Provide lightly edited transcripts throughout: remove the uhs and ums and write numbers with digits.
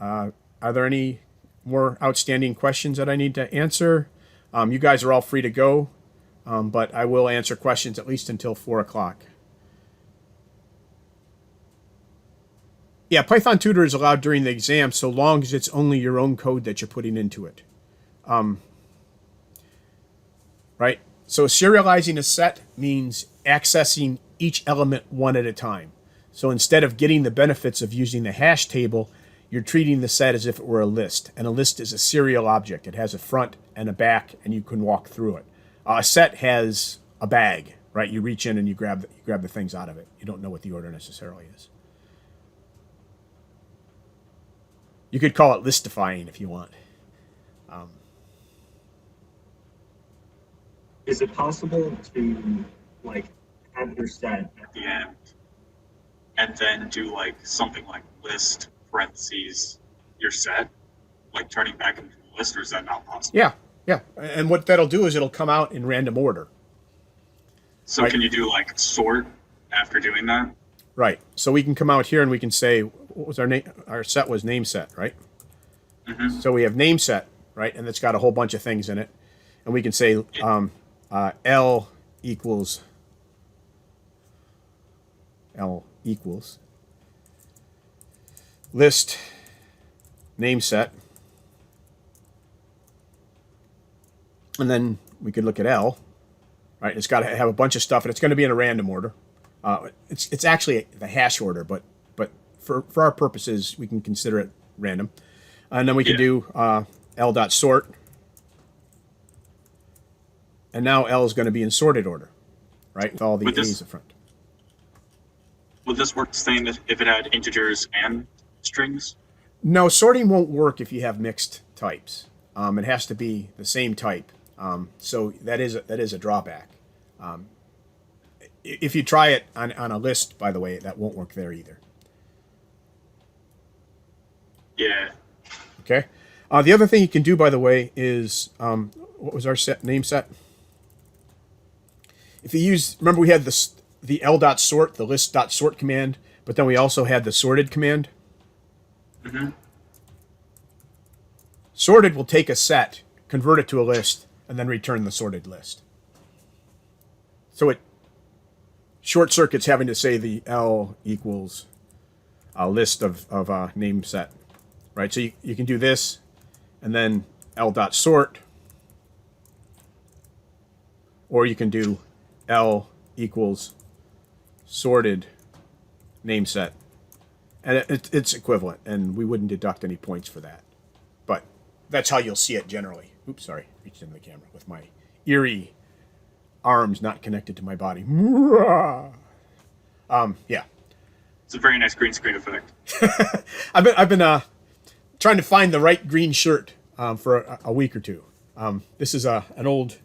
Are there any more outstanding questions that I need to answer? You guys are all free to go, but I will answer questions at least until 4 o'clock. Yeah, Python Tutor is allowed during the exam so long as it's only your own code that you're putting into it. Right? So serializing a set means accessing each element one at a time. So instead of getting the benefits of using the hash table, you're treating the set as if it were a list. And a list is a serial object. It has a front and a back, and you can walk through it. A set has a bag, right? You reach in and you grab the things out of it. You don't know what the order necessarily is. You could call it listifying if you want. Is it possible to like have your set at the end and then do like something like list parentheses your set, like turning back into a list, or is that not possible? Yeah. And what that'll do is it'll come out in random order. So right. Can you do like sort after doing that? Right. So we can come out here and we can say, what was our name? Our set was name set, right? Mm-hmm. So we have name set, right? And it's got a whole bunch of things in it. And we can say L equals list name set. And then we could look at L, right? It's got to have a bunch of stuff, and it's going to be in a random order. It's actually the hash order, but for our purposes, we can consider it random. And then we can do L.sort. And now L is going to be in sorted order, right? With all the A's up front. Would this work the same if it had integers and strings? No, sorting won't work if you have mixed types. It has to be the same type. So that is a drawback. If you try it on a list, by the way, that won't work there either. Yeah. Okay. The other thing you can do, by the way, is what was our name set? If you use, remember we had the L.sort, the list.sort command, but then we also had the sorted command. Mm-hmm. Sorted will take a set, convert it to a list, and then return the sorted list. So it short circuits having to say the L equals a list of name set, right? So you can do this, and then L.sort, or you can do L equals sorted name set, and it's equivalent, and we wouldn't deduct any points for that. But that's how you'll see it generally. Oops, sorry, reached into the camera with my eerie arms not connected to my body. Yeah. It's a very nice green screen effect. I've been trying to find the right green shirt for a week or two. This is an old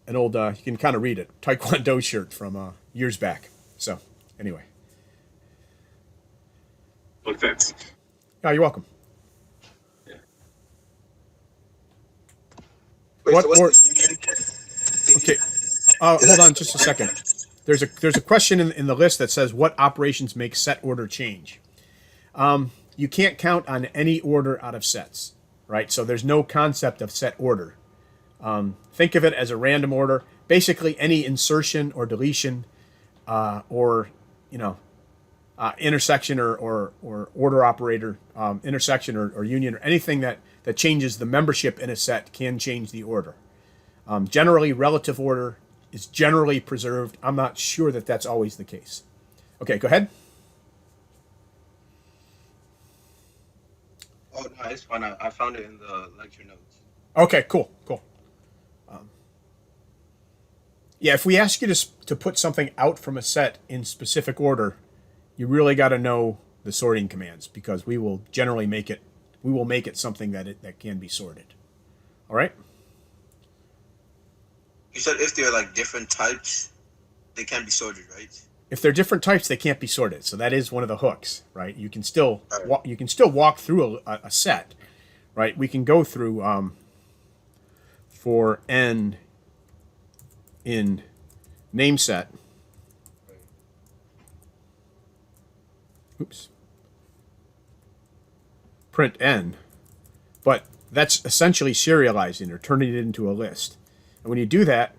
you can kind of read it, Taekwondo shirt from years back. So anyway. Look, thanks. Oh, you're welcome. Yeah. Wait, What so what's or, the okay. Hold on just a second. There's a question in the list that says what operations make set order change. You can't count on any order out of sets, right? So there's no concept of set order. Think of it as a random order. Basically, any insertion or deletion, or intersection or order operator, intersection or union or anything that changes the membership in a set can change the order. Generally, relative order is generally preserved. I'm not sure that that's always the case. Okay, go ahead. Oh, no, it's fine. I found it in the lecture notes. Okay, cool. Yeah, if we ask you to put something out from a set in specific order, you really got to know the sorting commands, because we will generally make it something that can be sorted. All right? You said if they're like different types, they can be sorted, right? If they're different types, they can't be sorted. So that is one of the hooks, right? You can still walk through a set, right? We can go through for n in name set. Oops. print n, but that's essentially serializing or turning it into a list. And when you do that,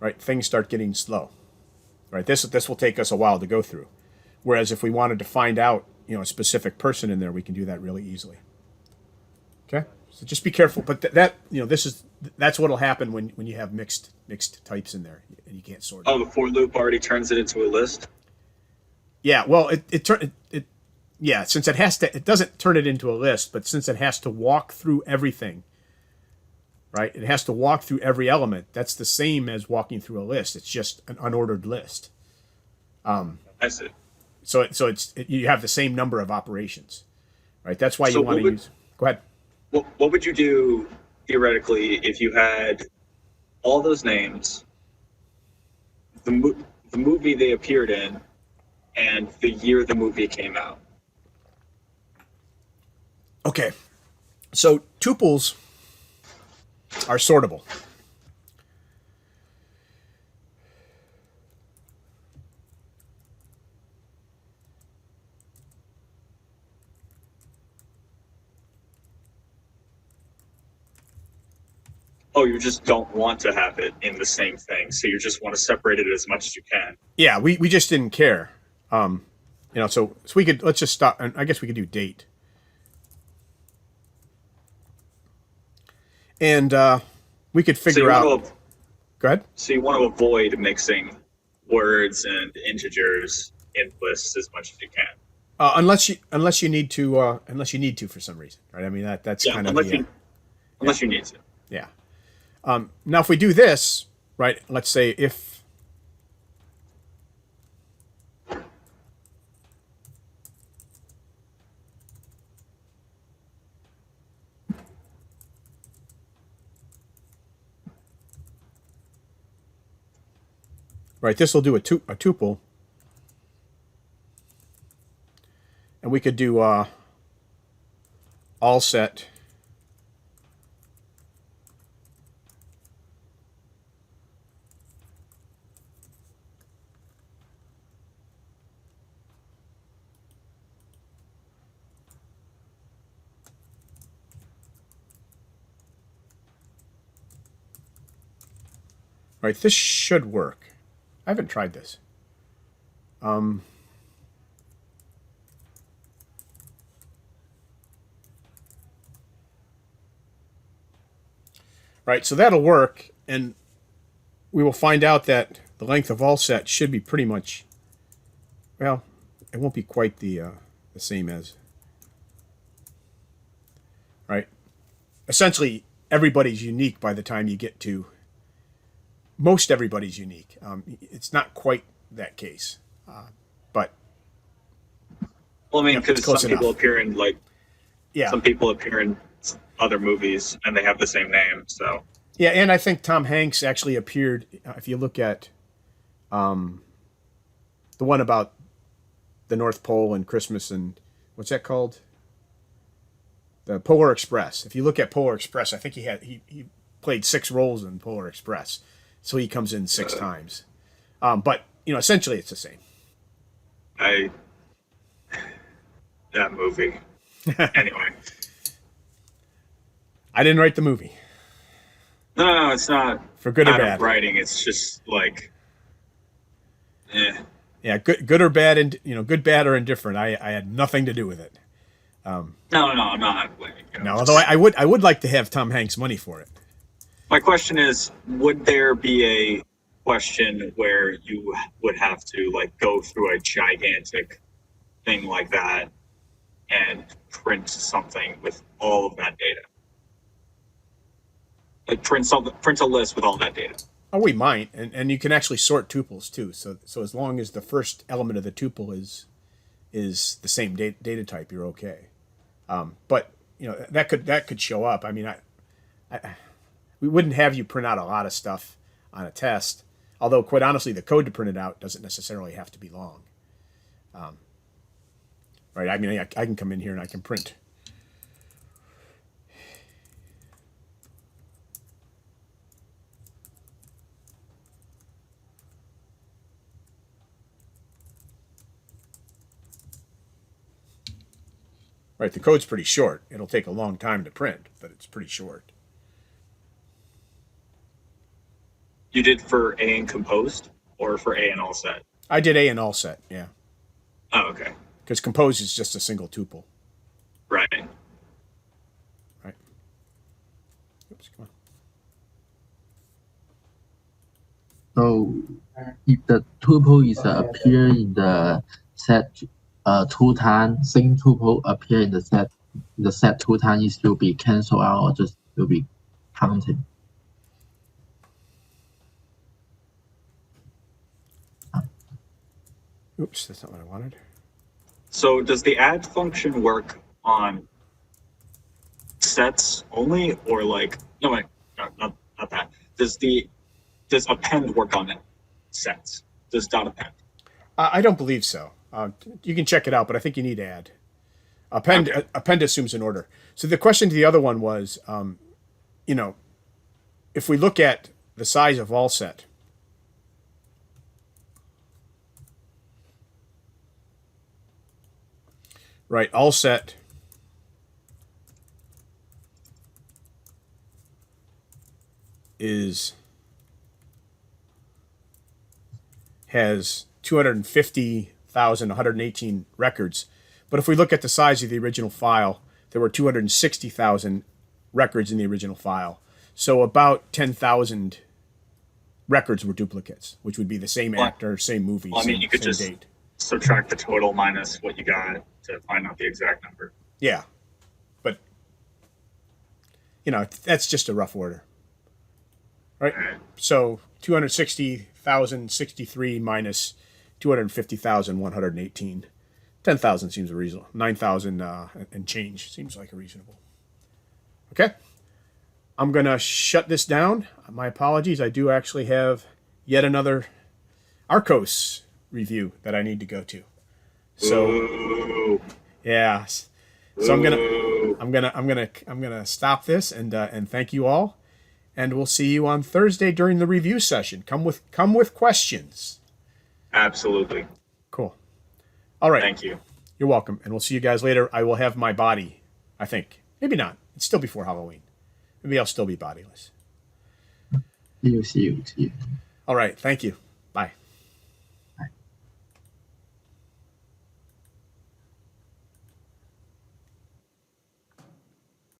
right, things start getting slow. Right, this will take us a while to go through. Whereas if we wanted to find out, a specific person in there, we can do that really easily. Okay, so just be careful. But that's what'll happen when you have mixed types in there and you can't sort it. Oh, the for loop already turns it into a list. Yeah, well, yeah, since it doesn't turn it into a list, but since it has to walk through everything, right? It has to walk through every element. That's the same as walking through a list. It's just an unordered list. I see. So you have the same number of operations, right? That's why you want to use. Go ahead. What would you do theoretically if you had all those names, the movie they appeared in, and the year the movie came out? Okay, so tuples are sortable. Oh, you just don't want to have it in the same thing, so you just want to separate it as much as you can. Yeah, we just didn't care. So we could, let's just stop, and I guess we could do date. And we could figure out. Go ahead. So you want to avoid mixing words and integers in lists as much as you can. Unless you need to for some reason, right? I mean that's kind of unless you need to. Yeah. Now if we do this, right? Let's say if right, this will do a tuple, and we could do all set right. This should work. I haven't tried this. Right, so that'll work, and we will find out that the length of all set should be pretty much, well, it won't be quite the same as, right? Essentially, everybody's unique by the time you get to, most everybody's unique. It's not quite that case, but well, I mean, because some people enough. appear in some people appear in other movies and they have the same name. So yeah, and I think Tom Hanks actually appeared. If you look at the one about the North Pole and Christmas and what's that called? The Polar Express. If you look at Polar Express, I think he played 6 roles in Polar Express, so he comes in 6 times. But essentially it's the same. That movie. Anyway. I didn't write the movie. No, it's not. For good or bad. Writing, it's just like, Yeah, good or bad, and good, bad, or indifferent. I had nothing to do with it. No, I'm not. No, although I would like to have Tom Hanks money for it. My question is, would there be a question where you would have to go through a gigantic thing like that and print something with all of that data? Print a list with all that data. Oh, we might, and you can actually sort tuples too. So as long as the first element of the tuple is the same data type, you're okay. But that could show up. I mean, we wouldn't have you print out a lot of stuff on a test. Although, quite honestly, the code to print it out doesn't necessarily have to be long. Right? I mean, I can come in here and I can print. Right, the code's pretty short. It'll take a long time to print, but it's pretty short. You did for A and composed or for A and all set? I did A and all set, yeah. Oh, okay. Because compose is just a single tuple. Right. Right. Oops, come on. So if the tuple is appear in the set 2 times, same tuple appear in the set 2 times, it will be cancelled out or just will be counted. Oops, that's not what I wanted. So does the add function work on sets only, or like no, wait, no, not that. Does append work on it? Sets. Does dot append? I don't believe so. You can check it out, but I think you need to add. Append Okay. append assumes an order. So the question to the other one was, if we look at the size of all set, right, all set has 250,118 records. But if we look at the size of the original file, there were 260,000 records in the original file. So about 10,000 records were duplicates, which would be the same actor, same movie, Well, I mean, same, you could same just date. subtract the total minus what you got to find out the exact number. Yeah. But, that's just a rough order. Right? Alright. So 260,063 minus 250,118. 10,000 seems reasonable. 9,000 and change seems like a reasonable. Okay. I'm going to shut this down. My apologies. I do actually have yet another Arcos review that I need to go to. So, Ooh. yeah. So I'm gonna stop this and thank you all, and we'll see you on Thursday during the review session. Come with questions. Absolutely. Cool. All right. Thank you. You're welcome, and we'll see you guys later. I will have my body. I think maybe not. It's still before Halloween. Maybe I'll still be bodiless. See you. All right. Thank you. Bye.